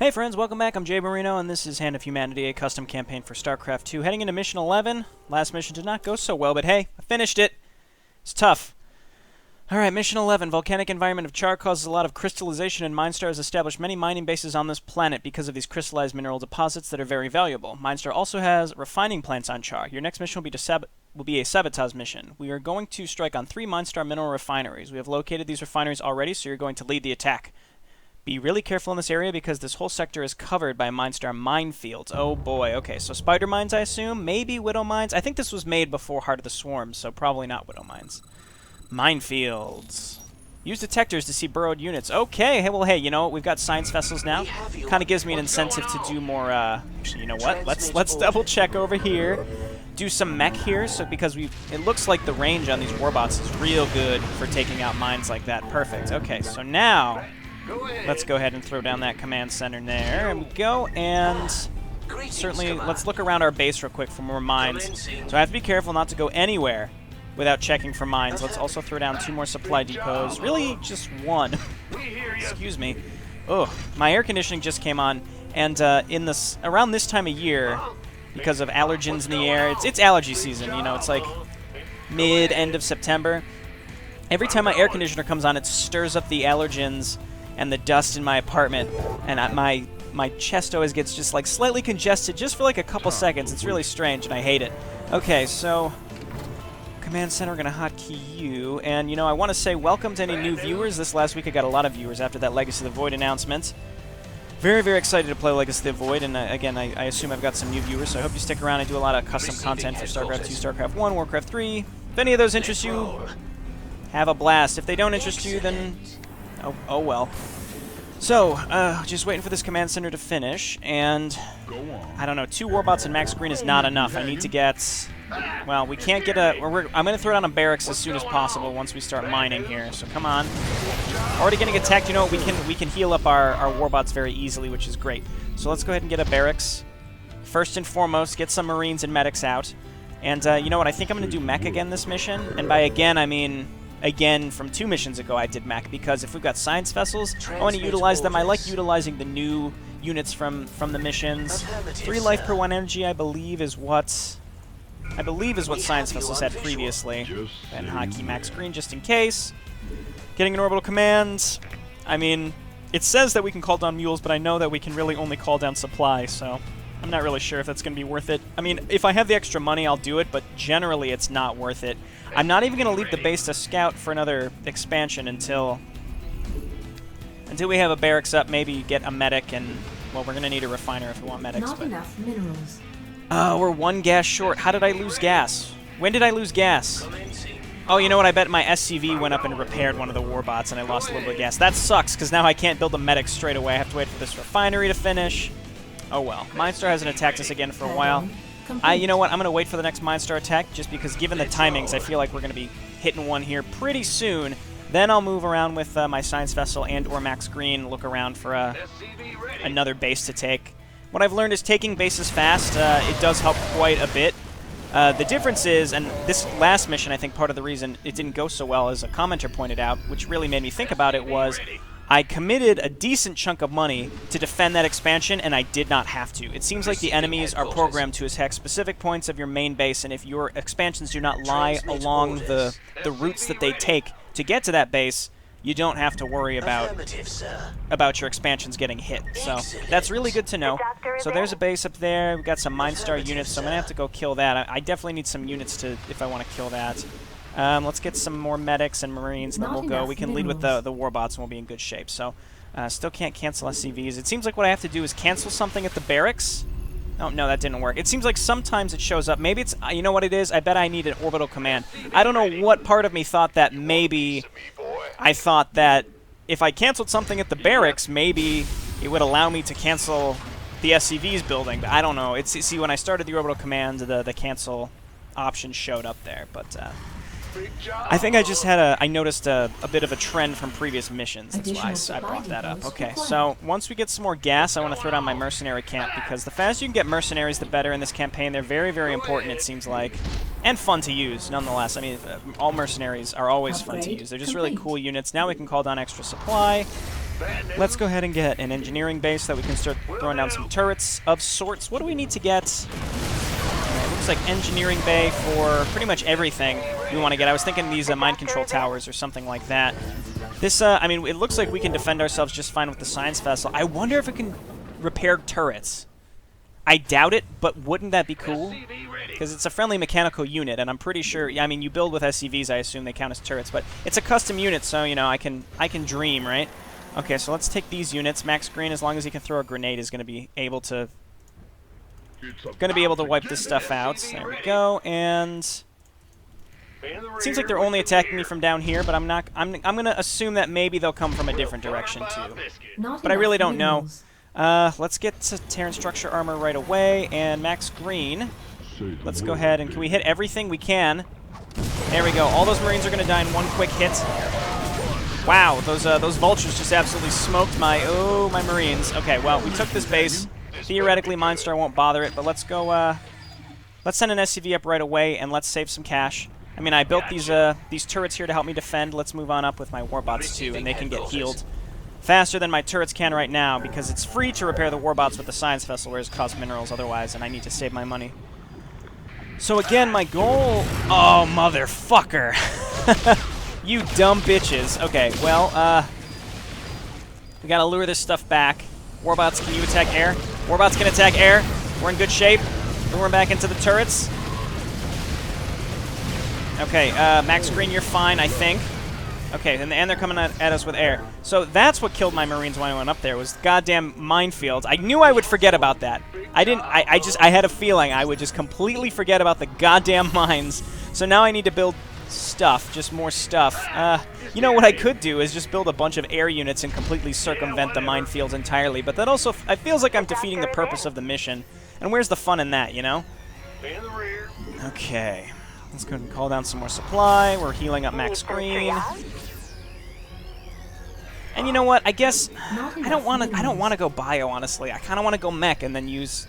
Hey friends, welcome back. I'm JayborinoPlays, and this is Hand of Humanity, a custom campaign for Starcraft 2. Heading into Mission 11. Last mission did not go so well, but hey, I finished it. It's tough. Alright, Mission 11. Volcanic environment of Char causes a lot of crystallization, and Minestar has established many mining bases on this planet because of these crystallized mineral deposits that are very valuable. Minestar also has refining plants on Char. Your next mission will be a sabotage mission. We are going to strike on 3 Minestar mineral refineries. We have located these refineries already, so you're going to lead the attack. Be really careful in this area because this whole sector is covered by Minestar minefields. Oh boy, okay, so spider mines I assume, maybe widow mines. I think this was made before Heart of the Swarm, so probably not widow mines. Minefields. Use detectors to see burrowed units. Okay, hey, well, hey, you know what? We've got science vessels now. Kind of gives me an incentive to do more, actually, you know what? Let's double check over here. Do some mech here, so because it looks like the range on these warbots is real good for taking out mines like that. Perfect. Okay, so now let's go ahead and throw down that command center there. And we go, and certainly let's look around our base real quick for more mines. So I have to be careful not to go anywhere without checking for mines. Let's also throw down 2 more supply depots. Really, just 1. Excuse me. Oh, my air conditioning just came on, and around this time of year, because of allergens in the air, it's allergy season. You know, it's like end of September. Every time my air conditioner comes on, it stirs up the allergens and the dust in my apartment, and my chest always gets just like slightly congested just for like a couple seconds. It's really strange, and I hate it. Okay, so command center, we're gonna hotkey you, and you know, I want to say welcome to any new viewers. This last week I got a lot of viewers after that Legacy of the Void announcement. Very, very excited to play Legacy of the Void, and again, I assume I've got some new viewers, so I hope you stick around. I do a lot of custom content for StarCraft 2, StarCraft 1, Warcraft 3. If any of those interest you, have a blast. If they don't interest you, then oh well. So, just waiting for this command center to finish, and I don't know, 2 warbots and max green is not enough. I need to get, well, we can't get a, I'm going to throw down a barracks as soon as possible once we start mining here, so come on. Already getting attacked, you know, we can heal up our warbots very easily, which is great. So let's go ahead and get a barracks. First and foremost, get some marines and medics out. And you know what, I think I'm going to do mech again this mission, and by again, I mean again, from 2 missions ago I did mech, because if we've got science vessels, I want to utilize them. I like utilizing the new units from the missions. 3 life per 1 energy, I believe is what science vessels had previously. And hotkey max green just in case. Getting an orbital command. I mean, it says that we can call down mules, but I know that we can really only call down supply, so I'm not really sure if that's going to be worth it. I mean, if I have the extra money, I'll do it, but generally it's not worth it. I'm not even going to leave the base to scout for another expansion until we have a barracks up, maybe get a medic, and, well, we're going to need a refiner if we want medics. Not enough minerals. Oh, we're 1 gas short. How did I lose gas? When did I lose gas? Oh, you know what? I bet my SCV went up and repaired one of the warbots, and I lost a little bit of gas. That sucks, because now I can't build a medic straight away. I have to wait for this refinery to finish. Oh well. Minestar hasn't attacked us again for a while. You know what? I'm going to wait for the next Minestar attack, just because given the timings, I feel like we're going to be hitting one here pretty soon. Then I'll move around with my science vessel and or max green, look around for another base to take. What I've learned is taking bases fast, it does help quite a bit. The difference is, and this last mission, I think part of the reason it didn't go so well, as a commenter pointed out, which really made me think about it, was I committed a decent chunk of money to defend that expansion, and I did not have to. It seems like the enemies are programmed to attack specific points of your main base, and if your expansions do not lie along the routes that they take to get to that base, you don't have to worry about your expansions getting hit. So that's really good to know. So there's a base up there. We've got some Minestar units, so I'm going to have to go kill that. I definitely need some units if I want to kill that. Let's get some more medics and marines, and then we'll go. We can lead with the warbots, and we'll be in good shape. So, still can't cancel SCVs. It seems like what I have to do is cancel something at the barracks. Oh, no, that didn't work. It seems like sometimes it shows up. Maybe it's, you know what it is? I bet I need an orbital command. I don't know what part of me thought that maybe I thought that if I canceled something at the barracks, maybe it would allow me to cancel the SCVs building. But I don't know. See, when I started the orbital command, the cancel option showed up there, but I think I just had I noticed a bit of a trend from previous missions. That's why I brought that up. Okay, so once we get some more gas, I want to throw down my mercenary camp, because the faster you can get mercenaries, the better in this campaign. They're very, very important, it seems like, and fun to use, nonetheless. I mean, all mercenaries are always fun to use. They're just really cool units. Now we can call down extra supply. Let's go ahead and get an engineering base so that we can start throwing down some turrets of sorts. What do we need to get? It looks like engineering bay for pretty much everything we want to get. I was thinking these mind control towers or something like that. This, I mean, it looks like we can defend ourselves just fine with the science vessel. I wonder if it can repair turrets. I doubt it, but wouldn't that be cool? Because it's a friendly mechanical unit, and I'm pretty sure, I mean, you build with SCVs, I assume they count as turrets, but it's a custom unit, so, you know, I can dream, right? Okay, so let's take these units. Max Green, as long as he can throw a grenade, is going to be able to wipe this stuff out. There we go, and it seems like they're only attacking me from down here, but I'm going to assume that maybe they'll come from a different direction, too. But I really don't know. Let's get to Terran structure armor right away, and Max Green. Let's go ahead, and can we hit everything? We can. There we go. All those Marines are going to die in one quick hit. Wow, those vultures just absolutely smoked my Marines. Okay, well, we took this base. Theoretically, Minestar won't bother it, but let's go, let's send an SCV up right away, and let's save some cash. I mean, I built these turrets here to help me defend. Let's move on up with my warbots, too, and they can get healed faster than my turrets can right now, because it's free to repair the warbots with the science vessel, whereas it costs minerals otherwise, and I need to save my money. So again, my goal... Oh, motherfucker. You dumb bitches. Okay, well, we gotta lure this stuff back. Warbots, can you attack air? Warbots can attack air. We're in good shape. Lure back into the turrets. Okay, Max Green, you're fine, I think. Okay, and they're coming at us with air. So that's what killed my Marines when I went up there, was goddamn minefields. I knew I would forget about that. I had a feeling I would just completely forget about the goddamn mines. So now I need to build stuff, just more stuff. You know what I could do is just build a bunch of air units and completely circumvent the minefields entirely, but that also, it feels like I'm defeating the purpose of the mission. And where's the fun in that, you know? Okay. Let's go ahead and call down some more supply. We're healing up Max Green. And you know what? I guess I don't want to go bio, honestly. I kind of want to go mech and then use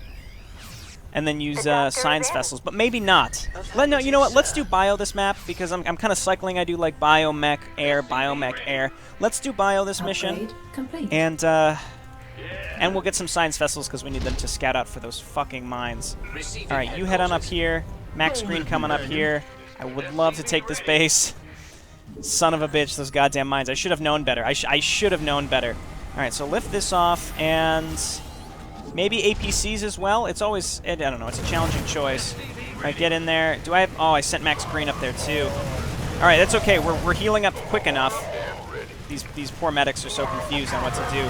science vessels, but maybe not. No, you know what? Let's do bio this map, because I'm kind of cycling. I do like bio mech air, bio mech air. Let's do bio this mission, and we'll get some science vessels because we need them to scout out for those fucking mines. All right, you head on up here. Max Green coming up here. I would love to take this base. Son of a bitch, those goddamn mines. I should have known better. I should have known better. All right, so lift this off, and maybe APCs as well. It's always, I don't know, it's a challenging choice. All right, get in there. Do I have, oh, I sent Max Green up there too. All right, that's okay. We're healing up quick enough. These poor medics are so confused on what to do.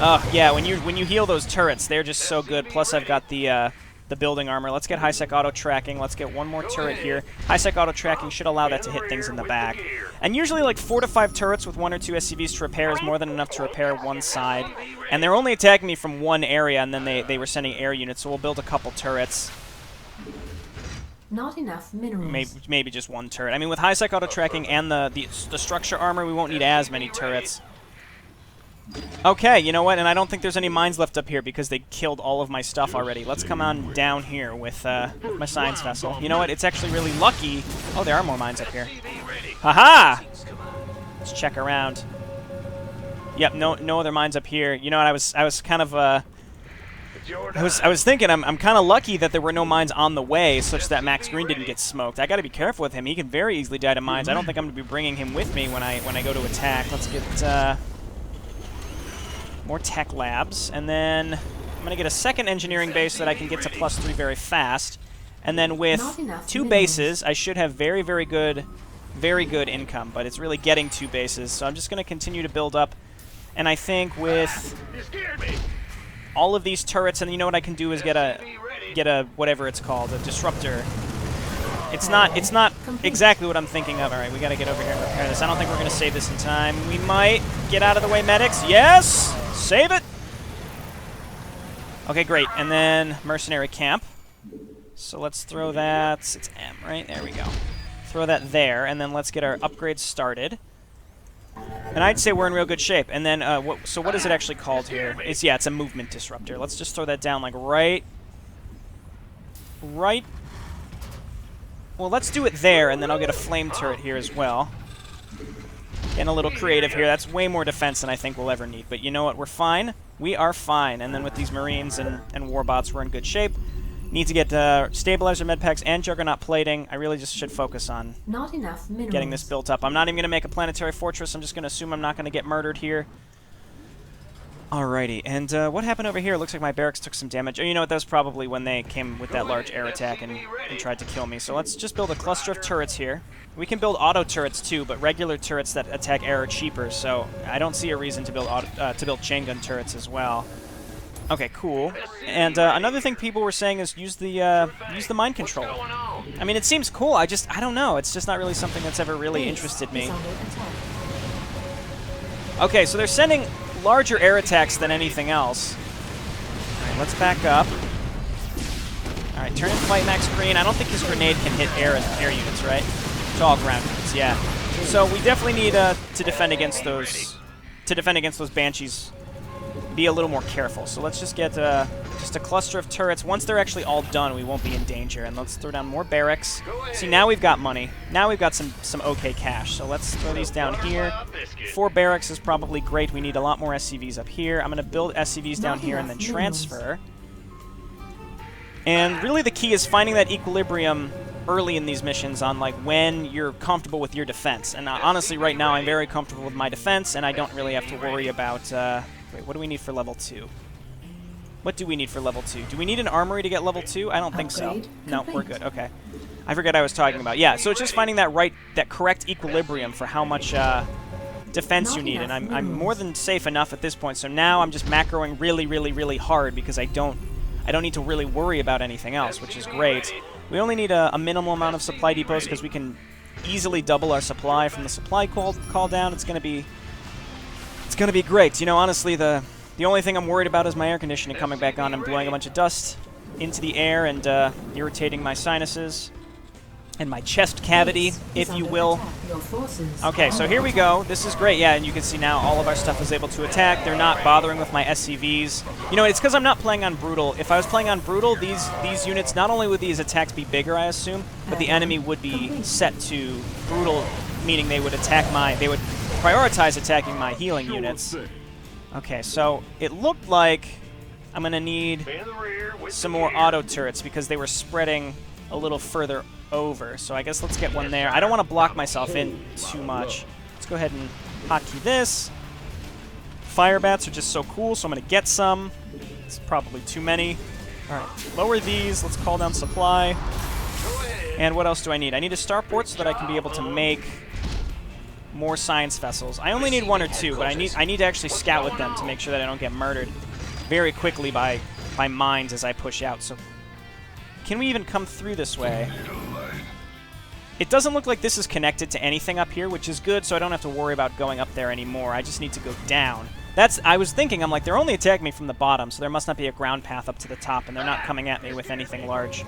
Oh, yeah, when you heal those turrets, they're just so good. Plus, I've got the building armor. Let's get high-sec auto-tracking. Let's get one more turret here. High-sec auto-tracking should allow that to hit things in the back. And usually like 4 to 5 turrets with 1 or 2 SCVs to repair is more than enough to repair one side. And they're only attacking me from one area, and then they were sending air units, so we'll build a couple turrets. Not enough minerals. Maybe just one turret. I mean, with high-sec auto-tracking and the structure armor, we won't need as many turrets. Okay, you know what? And I don't think there's any mines left up here because they killed all of my stuff already. Let's come on down here with my science vessel. You know what? It's actually really lucky. Oh, there are more mines up here. Haha! Let's check around. Yep, no other mines up here. You know what? I was kind of I was thinking I'm kind of lucky that there were no mines on the way, such that Max Green didn't get smoked. I got to be careful with him. He can very easily die to mines. I don't think I'm going to be bringing him with me when I go to attack. Let's get more tech labs, and then I'm going to get a second engineering base so that I can get to +3 very fast. And then with 2 bases, I should have very good income, but it's really getting 2 bases. So I'm just going to continue to build up. And I think with all of these turrets, and you know what I can do is get a whatever it's called, a disruptor. It's not exactly what I'm thinking of. All right, we got to get over here and repair this. I don't think we're going to save this in time. We might get out of the way, medics. Yes! Save it! Okay, great. And then mercenary camp. So let's throw that. It's M, right? There we go. Throw that there, and then let's get our upgrades started. And I'd say we're in real good shape. And then, so what is it actually called here? It's a movement disruptor. Let's just throw that down, like, right. Well, let's do it there, and then I'll get a flame turret here as well. Getting a little creative here. That's way more defense than I think we'll ever need. But you know what? We're fine. We are fine. And then with these Marines and Warbots, we're in good shape. Need to get Stabilizer Medpacks and Juggernaut Plating. I really just should focus on not enough minerals. Getting this built up. I'm not even going to make a Planetary Fortress. I'm just going to assume I'm not going to get murdered here. Alrighty, and what happened over here? Looks like my barracks took some damage. Oh, you know what? That was probably when they came with that large air attack and tried to kill me. So let's just build a cluster of turrets here. We can build auto turrets too, but regular turrets that attack air are cheaper. So I don't see a reason to build chain gun turrets as well. Okay, cool. And another thing people were saying is use the mind control. I mean, it seems cool. I don't know. It's just not really something that's ever really interested me. Okay, so they're sending larger air attacks than anything else. Alright, let's back up. Alright, turn in Flight Max Green. I don't think his grenade can hit air units, right? It's all ground units, yeah. So we definitely need to defend against those Banshees. Be a little more careful. So let's just get just a cluster of turrets. Once they're actually all done, we won't be in danger. And let's throw down more barracks. See, now we've got money. Now we've got some okay cash. So let's throw these down here. 4 barracks is probably great. We need a lot more SCVs up here. I'm going to build SCVs down here and then transfer. And really the key is finding that equilibrium early in these missions on like when you're comfortable with your defense. And honestly, right now I'm very comfortable with my defense, and I don't really have to worry about... wait, what do we need for level 2? What do we need for level 2? Do we need an armory to get level 2? I don't think so. No, we're good. Okay. I forget I was talking about. Yeah, so it's just finding that correct equilibrium for how much defense you need, and I'm more than safe enough at this point. So now I'm just macroing really, really, really hard because I don't need to really worry about anything else, which is great. We only need a minimal amount of supply depots because we can easily double our supply from the supply call down. It's gonna be great. You know, honestly, the only thing I'm worried about is my air conditioning coming back on and blowing a bunch of dust into the air and irritating my sinuses and my chest cavity, if you will. Okay, so here we go. This is great. Yeah, and you can see now all of our stuff is able to attack. They're not bothering with my SCVs. You know, it's because I'm not playing on Brutal. If I was playing on Brutal, these units, not only would these attacks be bigger, I assume, but the enemy would be set to Brutal, meaning they would prioritize attacking my healing units. Okay, so it looked like I'm going to need some more auto turrets because they were spreading a little further over. So I guess let's get one there. I don't want to block myself in too much. Let's go ahead and hotkey this. Fire bats are just so cool, so I'm going to get some. It's probably too many. All right, lower these. Let's call down supply. And what else do I need? I need a starport so that I can be able to make more science vessels. I only need 1 or 2, but I need to actually scout with them to make sure that I don't get murdered very quickly by mines as I push out. So can we even come through this way? It doesn't look like this is connected to anything up here, which is good, so I don't have to worry about going up there anymore. I just need to go down. I was thinking, I'm like, they're only attacking me from the bottom, so there must not be a ground path up to the top, and they're not coming at me with anything large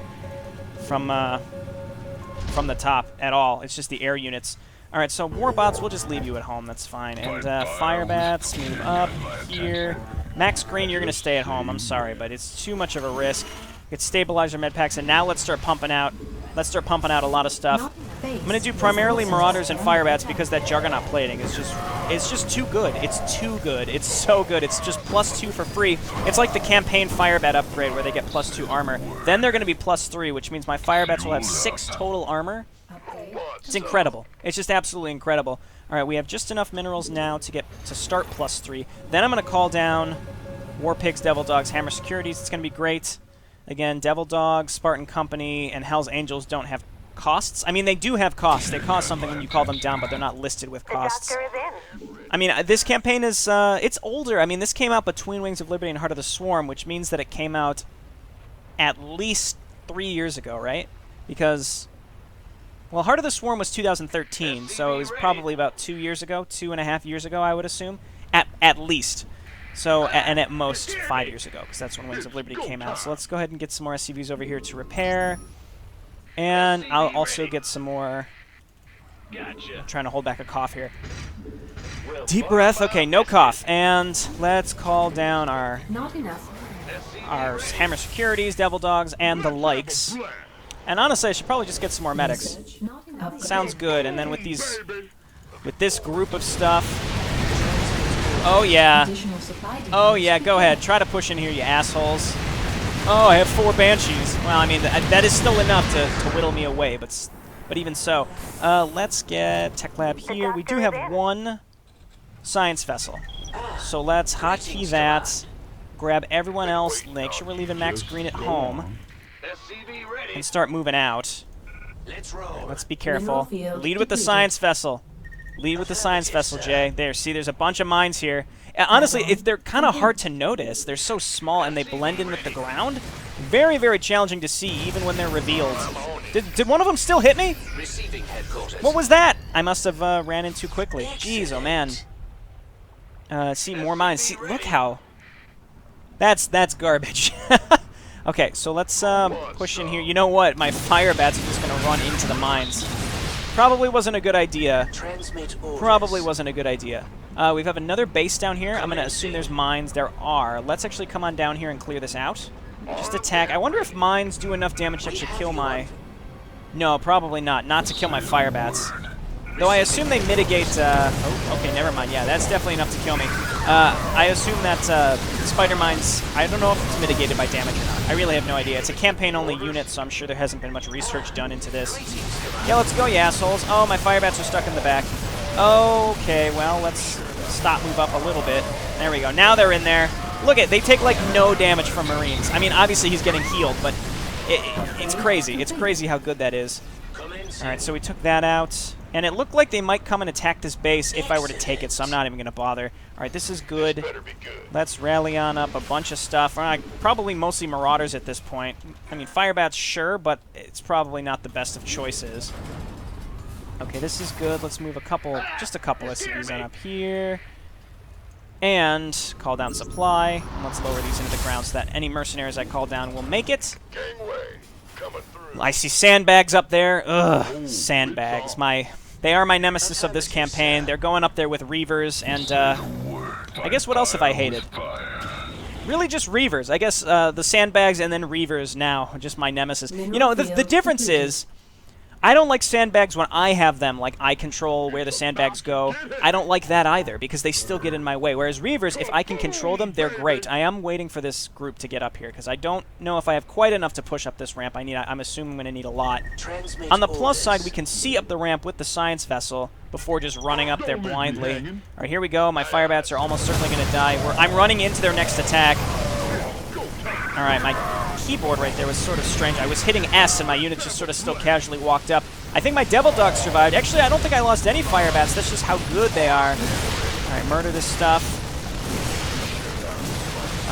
from the top at all. It's just the air units. Alright, so Warbots, we'll just leave you at home, that's fine. And Fire Bats, move up here. Max Green, you're going to stay at home, I'm sorry, but it's too much of a risk. Get Stabilizer Medpacks, and now let's start pumping out a lot of stuff. I'm going to do primarily Marauders and Fire Bats because that Juggernaut Plating is just too good. It's too good. It's so good. It's just +2 for free. It's like the campaign Fire Bat upgrade where they get +2 armor. Then they're going to be +3, which means my Fire Bats will have 6 total armor. It's incredible. It's just absolutely incredible. All right, we have just enough minerals now to start +3. Then I'm going to call down War Pigs, Devil Dogs, Hammer Securities. It's going to be great. Again, Devil Dogs, Spartan Company, and Hell's Angels don't have costs. I mean, they do have costs. They cost something when you call them down, but they're not listed with costs. I mean, this campaign is, it's older. I mean, this came out between Wings of Liberty and Heart of the Swarm, which means that it came out at least 3 years ago, right? Because, well, Heart of the Swarm was 2013, so it was probably about 2 years ago, 2.5 years ago, I would assume, at least. So, and at most 5 years ago, because that's when Wings of Liberty came out. So let's go ahead and get some more SCVs over here to repair. And I'll also get some more... I'm trying to hold back a cough here. Deep breath. Okay, no cough. And let's call down our Hammer Securities, Devil Dogs, and the likes. And honestly, I should probably just get some more medics. Sounds good. And then with these with this group of stuff. Oh, yeah. Oh, yeah, go ahead. Try to push in here, you assholes. Oh, I have 4 Banshees. Well, I mean, that is still enough to whittle me away, but even so. Let's get Tech Lab here. We do have 1 science vessel. So let's hotkey that, grab everyone else, make sure we're leaving Max Green at home, and start moving out. Let's be careful. Lead with the science vessel. Lead with the science vessel, Jay. There, see, there's a bunch of mines here. Honestly, they're kind of hard to notice. They're so small and they blend in with the ground. Very, very challenging to see, even when they're revealed. Did one of them still hit me? What was that? I must have ran in too quickly. Jeez, oh man. See, more mines. See, look how... That's garbage. Okay, so let's push in here. You know what? My fire bats are just going to run into the mines. Probably wasn't a good idea. Probably wasn't a good idea. We have another base down here. I'm going to assume there's mines. There are. Let's actually come on down here and clear this out. Just attack. I wonder if mines do enough damage to actually kill my... No, probably not. Not to kill my fire bats. Though I assume they mitigate... Oh, okay, never mind. Yeah, that's definitely enough to kill me. I assume that spider mines... I don't know if it's mitigated by damage or not. I really have no idea. It's a campaign-only unit, so I'm sure there hasn't been much research done into this. Yeah, let's go, you assholes. Oh, my fire bats are stuck in the back. Okay, well, let's stop, move up a little bit. There we go. Now they're in there. Look at, they take, like, no damage from Marines. I mean, obviously he's getting healed, but it's crazy. It's crazy how good that is. All right, so we took that out. And it looked like they might come and attack this base if I were to take it, so I'm not even going to bother. All right, this is good. Let's rally on up a bunch of stuff. Probably mostly Marauders at this point. I mean, Firebats, sure, but it's probably not the best of choices. Okay, this is good. Let's move just a couple SCVs on up here. And call down supply. And let's lower these into the ground so that any mercenaries I call down will make it. I see sandbags up there. Ugh, sandbags. They are my nemesis of this campaign. They're going up there with Reavers, and I guess what else have I hated? Really just Reavers. I guess the sandbags and then Reavers now are just my nemesis. You know, the difference is, I don't like sandbags when I have them, like I control where the sandbags go. I don't like that either, because they still get in my way. Whereas Reavers, if I can control them, they're great. I am waiting for this group to get up here, because I don't know if I have quite enough to push up this ramp. I'm assuming I'm going to need a lot. On the plus side, we can see up the ramp with the science vessel before just running up there blindly. All right, here we go. My firebats are almost certainly going to die. I'm running into their next attack. All right, my keyboard right there was sort of strange. I was hitting S and my unit just sort of still casually walked up. I think my Devil Dogs survived. Actually, I don't think I lost any Firebats. That's just how good they are. All right, murder this stuff.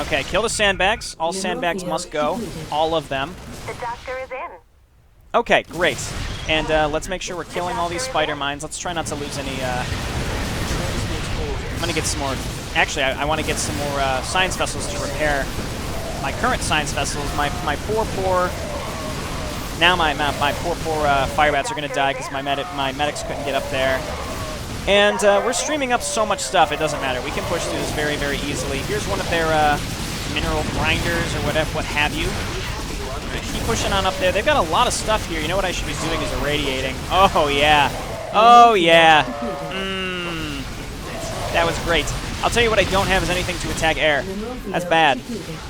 Okay, kill the sandbags. All sandbags must go. All of them. The doctor is in. Okay, great. And let's make sure we're killing all these spider mines. Let's try not to lose any... I'm going to get some more... Actually, I want to get some more science vessels to repair my current science vessels. My poor... Now my poor Firebats are going to die because my medics couldn't get up there. And we're streaming up so much stuff, it doesn't matter. We can push through this very, very easily. Here's one of their mineral grinders or whatever, what have you. Keep pushing on up there. They've got a lot of stuff here. You know what I should be doing is irradiating. Oh, yeah. Oh, yeah. That was great. I'll tell you what I don't have is anything to attack air. That's bad.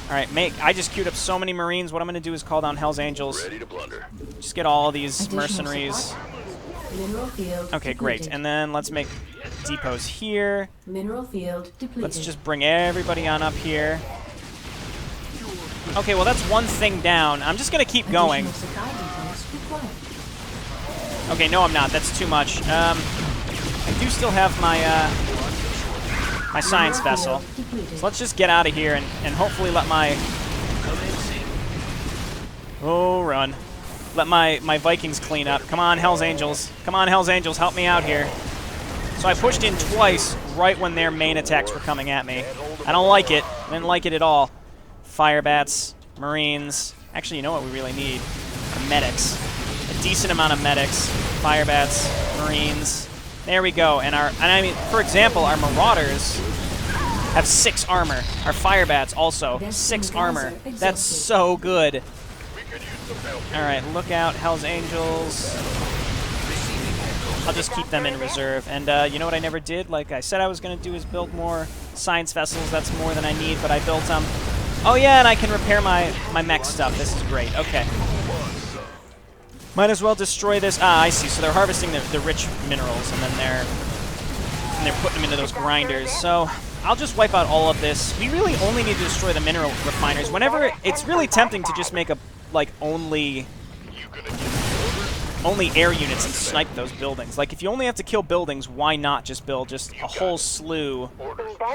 All right, I just queued up so many Marines. What I'm going to do is call down Hell's Angels. Just get all these mercenaries. Okay, great. And then let's make depots here. Let's just bring everybody on up here. Okay, well, that's one thing down. I'm just going to keep going. Okay, no, I'm not. That's too much. I do still have my science vessel. So let's just get out of here and hopefully let my... Oh, run. Let my Vikings clean up. Come on, Hell's Angels. Come on, Hell's Angels, help me out here. So I pushed in twice right when their main attacks were coming at me. I don't like it. I didn't like it at all. Firebats, Marines. Actually, you know what we really need? Medics. A decent amount of medics. Firebats, Marines. There we go. And I mean, for example, our Marauders have 6 armor. Our Firebats also 6 armor. That's so good. All right, look out, Hell's Angels. I'll just keep them in reserve. And you know what I never did? Like I said I was going to do is build more science vessels. That's more than I need, but I built them. Oh yeah, and I can repair my mech stuff. This is great. Okay. Might as well destroy this. Ah, I see. So they're harvesting the rich minerals, and then they're putting them into those grinders. So I'll just wipe out all of this. We really only need to destroy the mineral refiners. Whenever it's really tempting to just make a like only air units and snipe those buildings. Like if you only have to kill buildings, why not just build just a whole slew?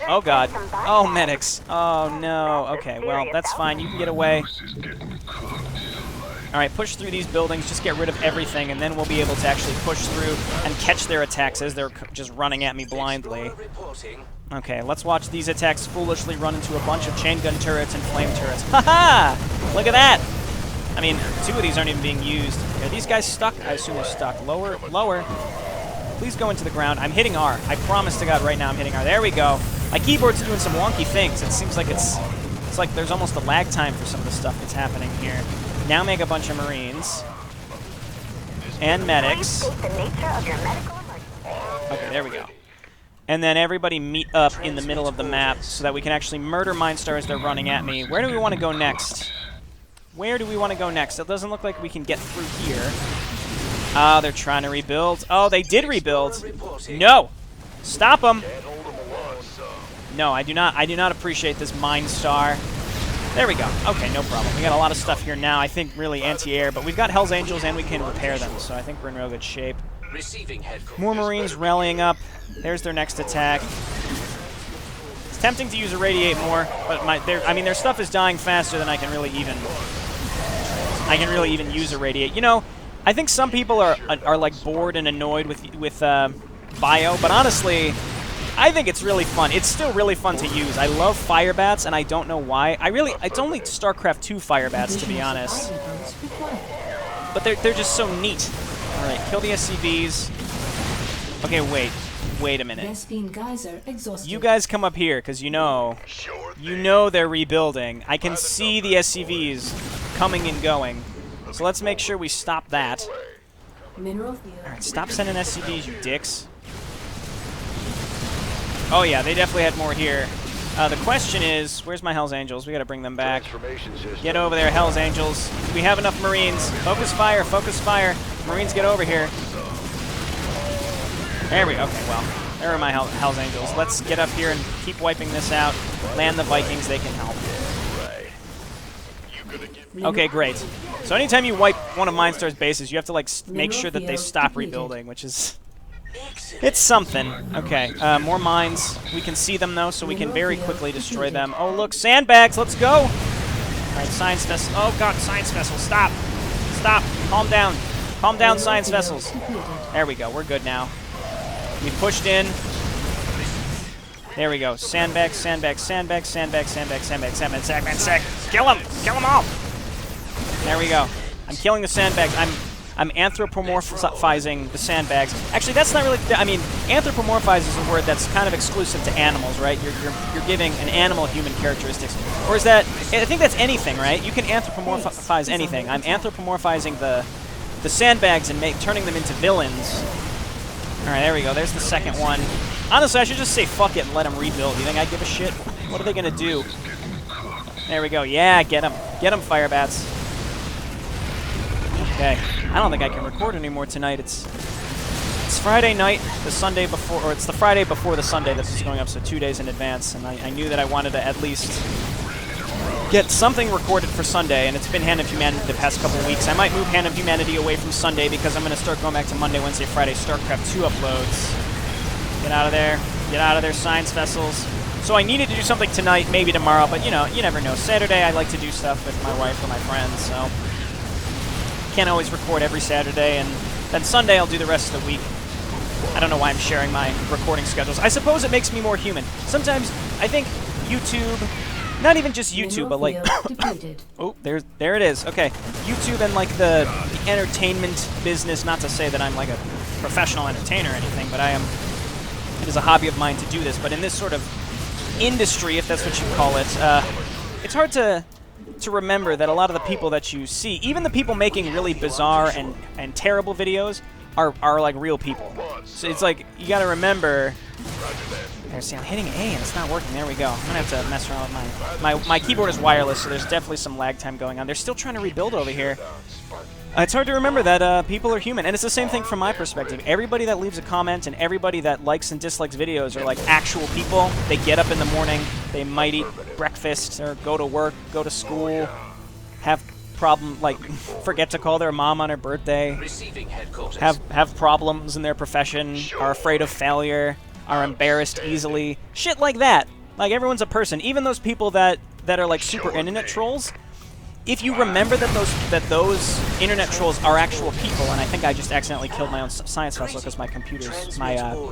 Oh god. Oh, medics. Oh no. Okay, well that's fine. You can get away. Alright, push through these buildings, just get rid of everything, and then we'll be able to actually push through and catch their attacks as they're just running at me blindly. Okay, let's watch these attacks foolishly run into a bunch of chain gun turrets and flame turrets. Haha! Look at that! I mean, 2 of these aren't even being used. Are these guys stuck? I assume they're stuck. Lower, lower. Please go into the ground. I'm hitting R. I promise to God right now I'm hitting R. There we go. My keyboard's doing some wonky things. It seems like it's like there's almost a lag time for some of the stuff that's happening here. Now make a bunch of Marines. And medics. Okay, there we go. And then everybody meet up in the middle of the map so that we can actually murder Minestar as they're running at me. Where do we want to go next? Where do we want to go next? It doesn't look like we can get through here. Ah, they're trying to rebuild. Oh, they did rebuild. No! Stop them! No, I do not appreciate this Minestar. There we go. Okay, no problem. We got a lot of stuff here now. I think really anti-air, but we've got Hell's Angels and we can repair them, so I think we're in real good shape. More Marines rallying up. There's their next attack. It's tempting to use Irradiate more, but I mean their stuff is dying faster than I can really even use Irradiate. You know, I think some people are like bored and annoyed with Bio, but honestly, I think it's really fun. It's still really fun to use. I love fire bats, and I don't know why. It's only Starcraft 2 fire bats, to be honest. But they're just so neat. All right, kill the SCVs. Okay, wait a minute. You guys come up here, because you know they're rebuilding. I can see the SCVs coming and going. So let's make sure we stop that. All right, stop sending SCVs, you dicks. Oh yeah, they definitely had more here. The question is, where's my Hell's Angels? We gotta bring them back. Get over there, Hell's Angels. We have enough Marines. Focus fire, focus fire. Marines, get over here. There we go. Okay, well, there are my Hell's Angels. Let's get up here and keep wiping this out. Land the Vikings, they can help. Okay, great. So anytime you wipe one of Minestar's bases, you have to like make sure that they stop rebuilding, which is... it's something. Okay, more mines. We can see them, though, so we can very quickly destroy them. Oh, look, sandbags. Let's go. All right, science vessel. Oh, God, science vessels. Stop. Stop. Calm down. Calm down, science vessels. There we go. We're good now. We pushed in. There we go. Sandbags, sandbags, sandbags, sandbags, sandbags, sandbags, sandbags, sandbags, sandbags. Kill them. Kill them all. There we go. I'm killing the sandbags. I'm anthropomorphizing the sandbags. Actually, that's not really... I mean, anthropomorphize is a word that's kind of exclusive to animals, right? You're giving an animal human characteristics. Or is that... I think that's anything, right? You can anthropomorphize anything. I'm anthropomorphizing the sandbags and turning them into villains. All right, there we go. There's the second one. Honestly, I should just say fuck it and let them rebuild. You think I give a shit? What are they going to do? There we go. Yeah, get them. Get them, fire bats. Okay, I don't think I can record anymore tonight. It's Friday night, the Sunday before, or it's the Friday before the Sunday this is going up, so 2 days in advance, and I knew that I wanted to at least get something recorded for Sunday, and it's been Hand of Humanity the past couple weeks. I might move Hand of Humanity away from Sunday because I'm going to start going back to Monday, Wednesday, Friday StarCraft 2 uploads. Get out of there. Get out of there, science vessels. So I needed to do something tonight, maybe tomorrow, but you know, you never know. Saturday I like to do stuff with my wife or my friends, so... can't always record every Saturday, and then Sunday I'll do the rest of the week. I don't know why I'm sharing my recording schedules. I suppose it makes me more human. Sometimes I think YouTube, not even just YouTube, but like... oh, there it is. Okay, YouTube and like the entertainment business, not to say that I'm like a professional entertainer or anything, but it is a hobby of mine to do this, but in this sort of industry, if that's what you call it, it's hard to remember that a lot of the people that you see, even the people making really bizarre and terrible videos, are like real people. So it's like you got to remember. There, see, I'm hitting A and it's not working. There we go. I'm gonna have to mess around with my keyboard is wireless, so there's definitely some lag time going on. They're still trying to rebuild over here. It's hard to remember that people are human, and it's the same thing from my perspective. Everybody that leaves a comment and everybody that likes and dislikes videos are like actual people. They get up in the morning, they might eat breakfast or go to work, go to school, have forget to call their mom on her birthday, have problems in their profession, are afraid of failure, are embarrassed easily, shit like that. Like, everyone's a person. Even those people that are like super internet trolls. If you remember that those internet trolls are actual people, and I think I just accidentally killed my own science vessel because my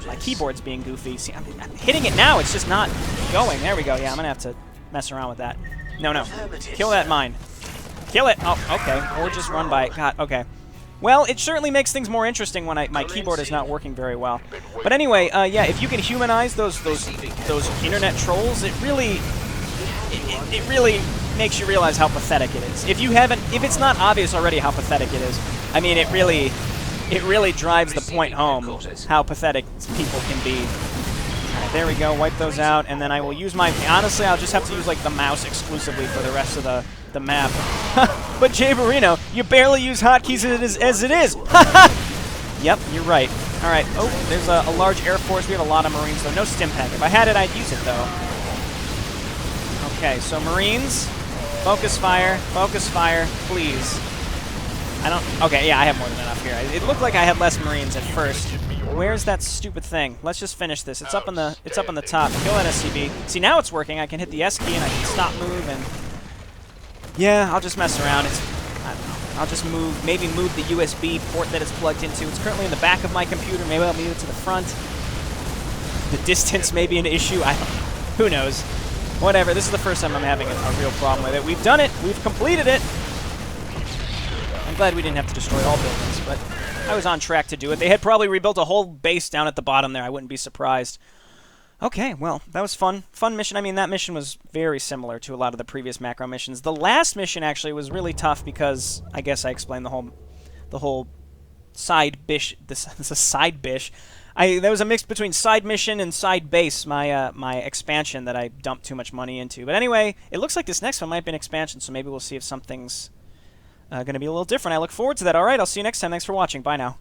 my keyboard's being goofy. See, I'm hitting it now. It's just not going. There we go. Yeah, I'm gonna have to mess around with that. No, kill that mine. Kill it. Oh, okay. Or just run by it. God. Okay. Well, it certainly makes things more interesting when my keyboard is not working very well. But anyway, yeah, if you can humanize those internet trolls, it really makes you realize how pathetic it is. If it's not obvious already how pathetic it is, I mean, it really drives the point home how pathetic people can be. Alright, there we go. Wipe those out, and then I will use honestly, I'll just have to use like the mouse exclusively for the rest of the map. But Jayborino, you barely use hotkeys as it is. Yep, you're right. All right. Oh, there's a large air force. We have a lot of Marines, though. No stim pack. If I had it, I'd use it, though. Okay, so Marines, focus fire, please. I don't. Okay, yeah, I have more than enough here. It looked like I had less Marines at first. Where's that stupid thing? Let's just finish this. It's up on the top. Kill that SCB. See, now it's working. I can hit the S key and I can stop move and. Yeah, I'll just mess around. I don't know. I'll just maybe move the USB port that it's plugged into. It's currently in the back of my computer. Maybe I'll move it to the front. The distance may be an issue. I don't know. Who knows? Whatever. This is the first time I'm having a real problem with it. We've done it. We've completed it. I'm glad we didn't have to destroy all buildings, but I was on track to do it. They had probably rebuilt a whole base down at the bottom there. I wouldn't be surprised. Okay, well, that was fun. Fun mission. I mean, that mission was very similar to a lot of the previous macro missions. The last mission actually was really tough because I guess I explained the whole side bish. This is a side bish. There was a mix between side mission and side base. My expansion that I dumped too much money into. But anyway, it looks like this next one might be an expansion, so maybe we'll see if something's going to be a little different. I look forward to that. All right, I'll see you next time. Thanks for watching. Bye now.